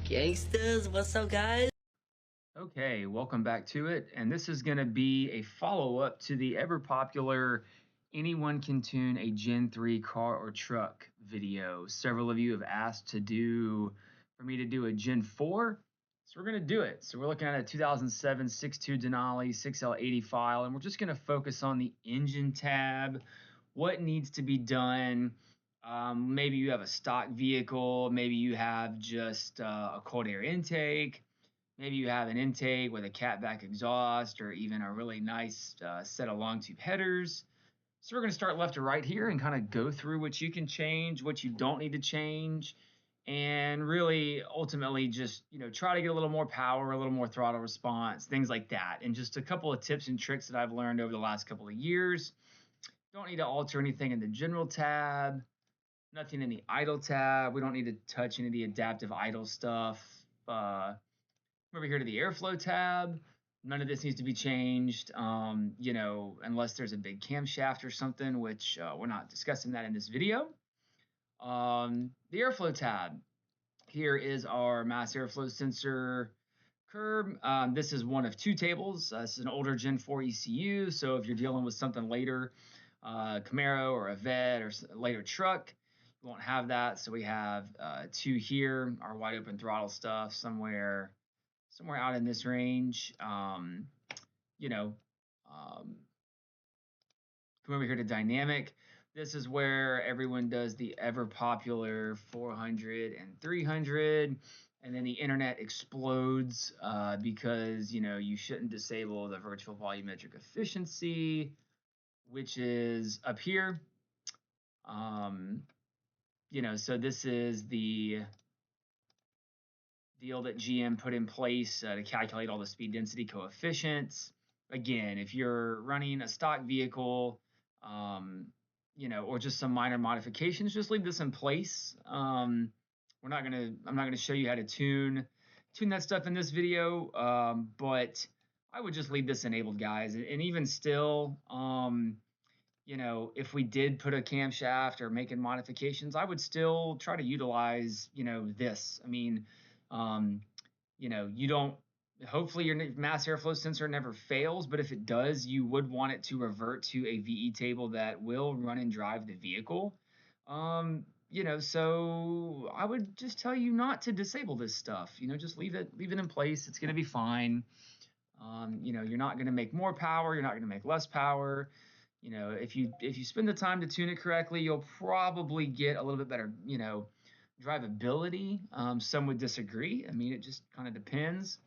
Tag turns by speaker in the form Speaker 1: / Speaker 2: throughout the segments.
Speaker 1: Gangsters, what's up, guys?
Speaker 2: Okay, welcome back to it. And this is going to be a follow-up to the ever popular Anyone Can Tune a Gen 3 Car or Truck video. Several of you have asked for me to do a Gen 4. So we're going to do it. So we're looking at a 2007 6.2 Denali 6L80 file, and we're just going to focus on the engine tab, what needs to be done. Maybe you have a stock vehicle, maybe you have just a cold air intake. Maybe you have an intake with a catback exhaust or even a really nice set of long tube headers. So we're going to start left to right here and kind of go through what you can change, what you don't need to change, and really ultimately just, try to get a little more power, a little more throttle response, things like that. And just a couple of tips and tricks that I've learned over the last couple of years. Don't need to alter anything in the general tab, nothing in the idle tab. We don't need to touch any of the adaptive idle stuff. Over here to the airflow tab. None of this needs to be changed, unless there's a big camshaft or something, which we're not discussing that in this video. The airflow tab. Here is our mass airflow sensor curve. This is one of two tables. This is an older Gen 4 ECU, so if you're dealing with something later, Camaro or a Vet or later truck, you won't have that. So we have two here, our wide open throttle stuff somewhere out in this range. Come over here to dynamic. This is where everyone does the ever popular 400 and 300, and then the internet explodes because you shouldn't disable the virtual volumetric efficiency, which is up here. So this is the deal that GM put in place to calculate all the speed density coefficients. Again, if you're running a stock vehicle, or just some minor modifications, just leave this in place. I'm not gonna show you how to tune that stuff in this video, but I would just leave this enabled, guys. And even still, if we did put a camshaft or making modifications, I would still try to utilize, this. I mean, you don't, hopefully your mass airflow sensor never fails, but if it does, you would want it to revert to a VE table that will run and drive the vehicle. So I would just tell you not to disable this stuff. Just leave it in place. It's going to be fine. You're not going to make more power. You're not going to make less power. If you spend the time to tune it correctly, you'll probably get a little bit better, drivability. Some would disagree. I mean, it just kind of depends.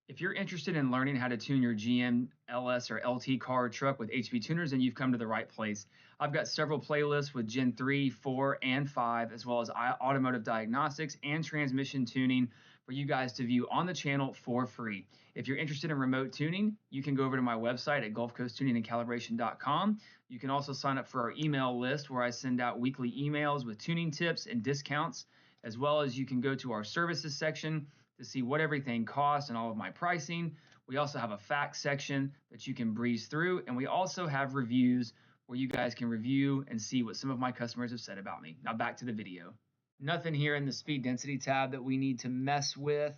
Speaker 2: If you're interested in learning how to tune your GM LS or LT car or truck with HP tuners, then you've come to the right place. I've got several playlists with Gen 3, 4, and 5, as well as automotive diagnostics and transmission tuning for you guys to view on the channel for free. If you're interested in remote tuning, you can go over to my website at gulfcoasttuningandcalibration.com. You can also sign up for our email list where I send out weekly emails with tuning tips and discounts, as well as you can go to our services section to see what everything costs and all of my pricing. We also have a facts section that you can breeze through, and we also have reviews where you guys can review and see what some of my customers have said about me. Now back to the video. Nothing here in the speed density tab that we need to mess with.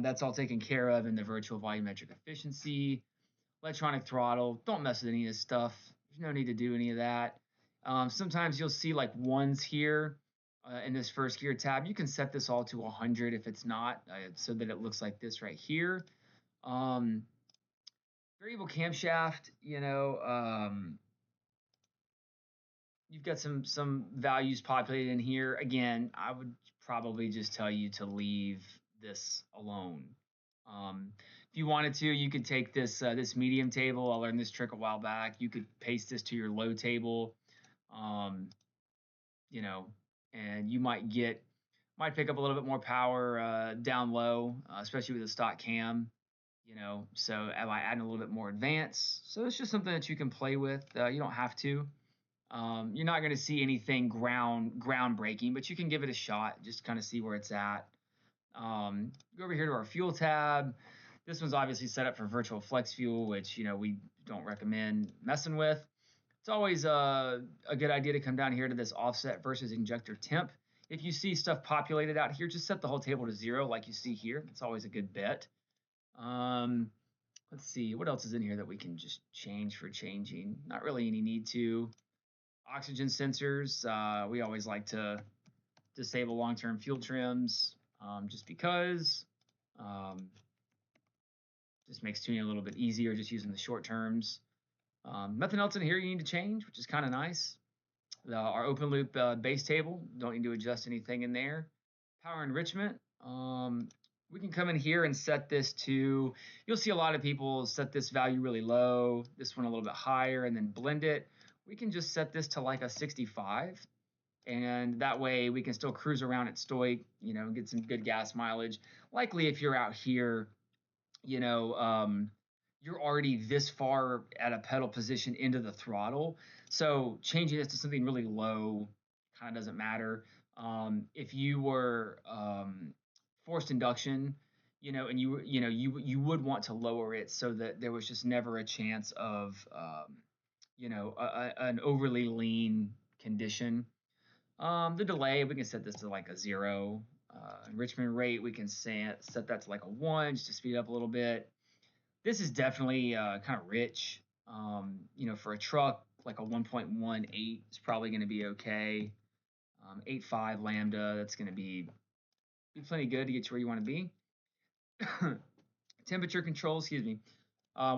Speaker 2: That's all taken care of in the virtual volumetric efficiency. Electronic throttle, don't mess with any of this stuff. There's no need to do any of that. Sometimes you'll see like ones here in this first gear tab. You can set this all to 100 if it's not, so that it looks like this right here. Variable camshaft, you've got some values populated in here. Again, I would probably just tell you to leave this alone. If you wanted to, you could take this this medium table. I learned this trick a while back. You could paste this to your low table, and you might pick up a little bit more power down low, especially with a stock cam. So by adding a little bit more advance. So it's just something that you can play with. You don't have to. You're not going to see anything groundbreaking, but you can give it a shot. Just kind of see where it's at. Go over here to our fuel tab. This one's obviously set up for virtual flex fuel, which we don't recommend messing with. It's always a good idea to come down here to this offset versus injector temp. If you see stuff populated out here, just set the whole table to 0 like you see here. It's always a good bet. Let's see, what else is in here that we can just change for changing? Not really any need to. Oxygen sensors, we always like to disable long-term fuel trims just because. Just makes tuning a little bit easier just using the short terms. Nothing else in here you need to change, which is kind of nice. Our open loop base table, don't need to adjust anything in there. Power enrichment, we can come in here and set this to, you'll see a lot of people set this value really low, this one a little bit higher, and then blend it. We can just set this to like a 65, and that way we can still cruise around at Stoic, get some good gas mileage. Likely if you're out here, you're already this far at a pedal position into the throttle. So changing this to something really low kind of doesn't matter. If you were forced induction, and you would want to lower it so that there was just never a chance of, an overly lean condition. The delay, we can set this to like a 0. Enrichment rate, we can set that to like a 1 just to speed up a little bit. This is definitely kind of rich. For a truck, like a 1.18 is probably going to be okay. 8.5 lambda, that's going to be plenty good to get you where you want to be. Temperature control, excuse me.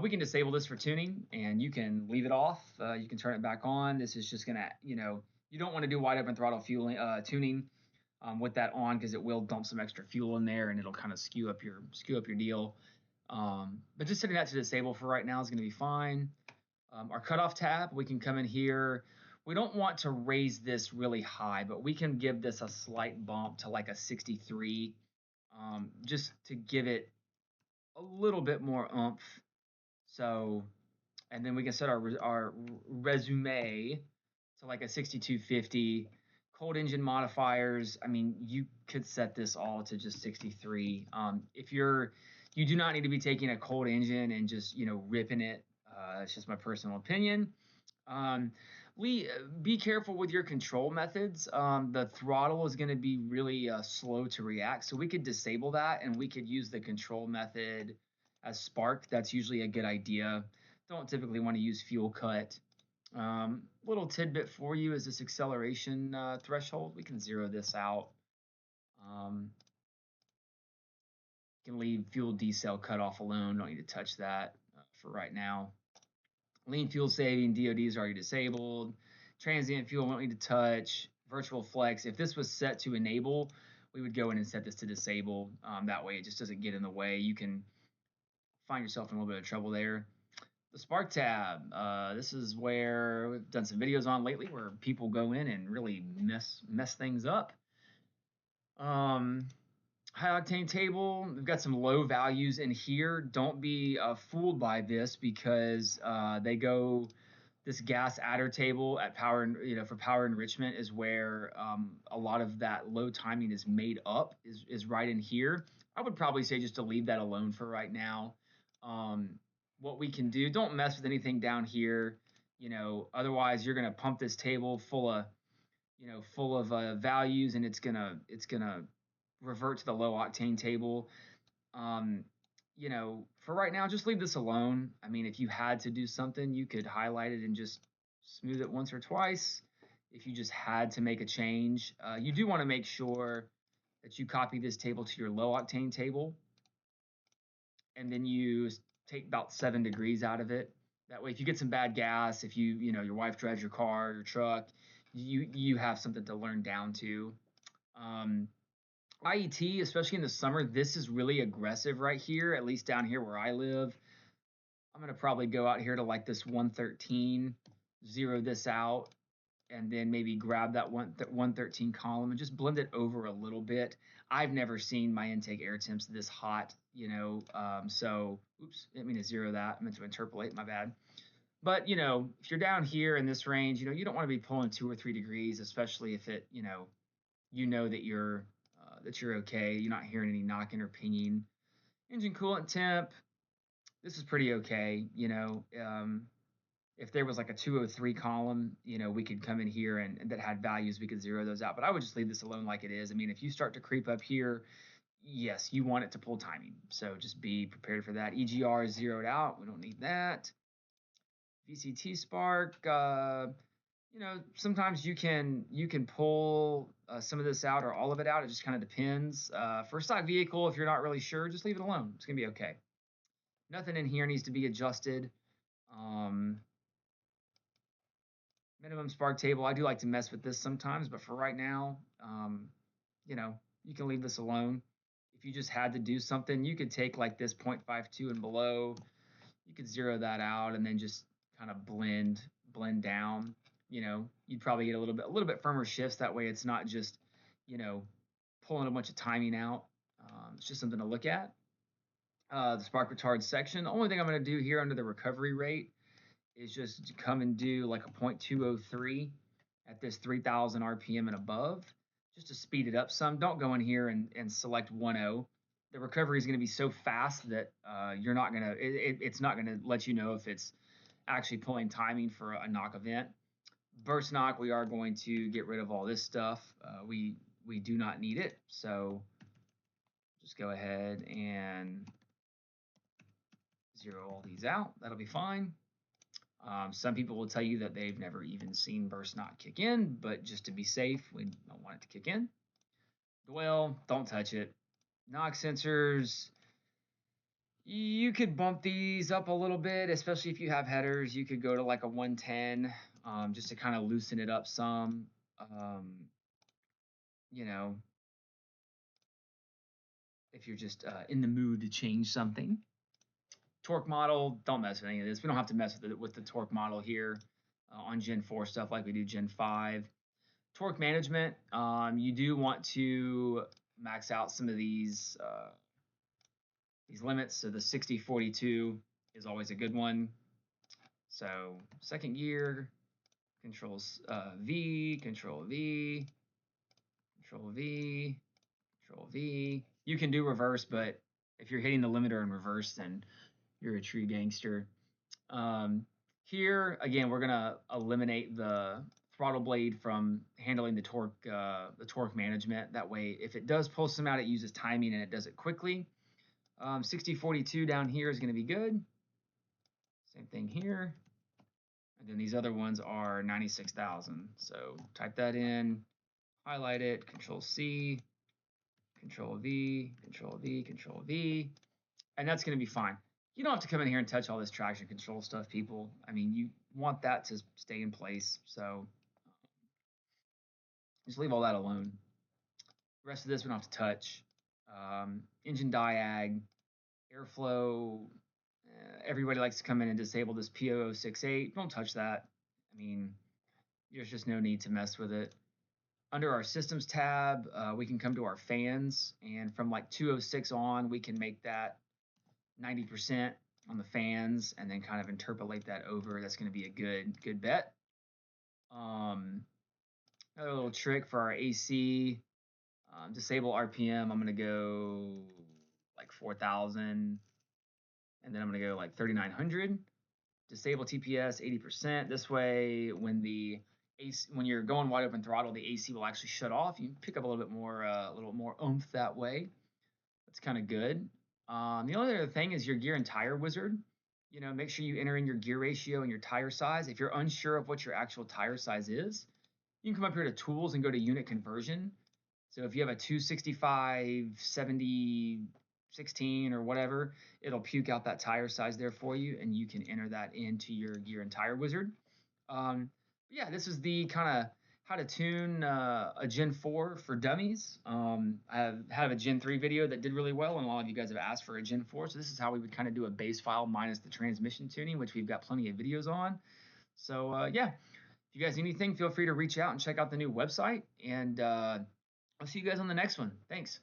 Speaker 2: We can disable this for tuning, and you can leave it off. You can turn it back on. This is just going to, you don't want to do wide open throttle fueling tuning with that on, because it will dump some extra fuel in there and it'll kind of skew up your deal. But just setting that to disable for right now is going to be fine. Our cutoff tab, we can come in here. We don't want to raise this really high, but we can give this a slight bump to like a 63, just to give it a little bit more oomph. So, and then we can set our resume to like a 6250. Cold engine modifiers, I mean, you could set this all to just 63. If you do not need to be taking a cold engine and just ripping it. It's just my personal opinion. Be careful with your control methods. The throttle is going to be really slow to react, so we could disable that and we could use the control method as spark. That's usually a good idea. Don't typically want to use fuel cut. Little tidbit for you is this acceleration threshold. We can 0 this out. Can leave fuel decel cutoff alone. Don't need to touch that for right now. Lean fuel saving, DOD is already disabled. Transient fuel, won't need to touch. Virtual flex, if this was set to enable, we would go in and set this to disable. That way it just doesn't get in the way. You can find yourself in a little bit of trouble there. The spark tab, this is where we've done some videos on lately where people go in and really mess things up. High octane table, we've got some low values in here. Don't be fooled by this, because they go, this gas adder table at power, for power enrichment is where a lot of that low timing is made up, is right in here. I would probably say just to leave that alone for right now. What we can do, don't mess with anything down here. Otherwise you're gonna pump this table full of values, and it's gonna revert to the low octane table. For right now, just leave this alone. I mean, if you had to do something, you could highlight it and just smooth it once or twice. If you just had to make a change, you do want to make sure that you copy this table to your low octane table, and then you take about 7 degrees out of it. That way, if you get some bad gas, if your wife drives your car, your truck, you have something to learn down to. IET, especially in the summer, this is really aggressive right here, at least down here where I live. I'm going to probably go out here to like this 113, 0 this out, and then maybe grab that 113 column and just blend it over a little bit. I've never seen my intake air temps this hot, so, oops, didn't mean to 0 that. I meant to interpolate, my bad. But, if you're down here in this range, you don't want to be pulling 2 or 3 degrees, especially if it, that you're okay. You're not hearing any knocking or pinging. Engine coolant temp, this is pretty okay. if there was like a 203 column, you know, we could come in here and that had values, we could zero those out. But I would just leave this alone like it is. I mean, if you start to creep up here, yes, you want it to pull timing. So just be prepared for that. EGR is zeroed out. We don't need that. VCT spark, you know, sometimes you can pull some of this out or all of it out. It just kind of depends. For a stock vehicle, if you're not really sure, just leave it alone. It's gonna be okay. Nothing in here needs to be adjusted. Minimum spark table, I do like to mess with this sometimes, but for right now, you know, you can leave this alone. If you just had to do something, you could take like this 0.52 and below, you could zero that out and then just kind of blend down. You know, you'd probably get a little bit firmer shifts. That way it's not just, you know, pulling a bunch of timing out. It's just something to look at. The spark retard section, the only thing I'm going to do here under the recovery rate is just come and do like a 0.203 at this 3000 RPM and above, just to speed it up some. Don't go in here and select 1.0. The recovery is going to be so fast that you're not going to, it's not going to let you know if it's actually pulling timing for a knock event. Burst knock, we are going to get rid of all this stuff. We do not need it. So just go ahead and zero all these out. That'll be fine. Some people will tell you that they've never even seen burst knock kick in, but just to be safe, we don't want it to kick in. Dwell, don't touch it. Knock sensors, you could bump these up a little bit, especially if you have headers. You could go to like a 110 just to kind of loosen it up some. You know, if you're just in the mood to change something. Torque model, don't mess with any of this. We don't have to mess with the torque model here on Gen 4 stuff like we do Gen 5. Torque management, you do want to max out some of these limits. So the 60-42 is always a good one. So second gear, controls V, Control V, Control V, Control V. You can do reverse, but if you're hitting the limiter in reverse, then you're a true gangster. Here again, we're gonna eliminate the throttle blade from handling the torque management. That way, if it does pull some out, it uses timing and it does it quickly. 60-42 down here is gonna be good. Same thing here. And then these other ones are 96,000. So type that in, highlight it, Control C, Control V, Control V, Control V, and that's gonna be fine. You don't have to come in here and touch all this traction control stuff, people. I mean, you want that to stay in place, so just leave all that alone. The rest of this we don't have to touch. Engine diag, airflow. Everybody likes to come in and disable this P0068. Don't touch that. I mean, there's just no need to mess with it. Under our systems tab, we can come to our fans, and from like 206 on, we can make that 90% on the fans and then kind of interpolate that over. That's going to be a good bet. Another little trick for our AC, disable RPM. I'm going to go like 4,000, and then I'm going to go like 3,900. Disable TPS 80%. This way, when the AC, when you're going wide open throttle, the AC will actually shut off. You pick up a little bit more oomph that way. That's kind of good. The only other thing is your gear and tire wizard. You know, make sure you enter in your gear ratio and your tire size. If you're unsure of what your actual tire size is, you can come up here to tools and go to unit conversion. So if you have a 265, 70, 16 or whatever, it'll puke out that tire size there for you, and you can enter that into your gear and tire wizard. Yeah, this is the kind of how to tune a Gen 4 for dummies. I have a Gen 3 video that did really well, and a lot of you guys have asked for a Gen 4. So this is how we would kind of do a base file minus the transmission tuning, which we've got plenty of videos on. So yeah, if you guys need anything, feel free to reach out and check out the new website. And I'll see you guys on the next one. Thanks.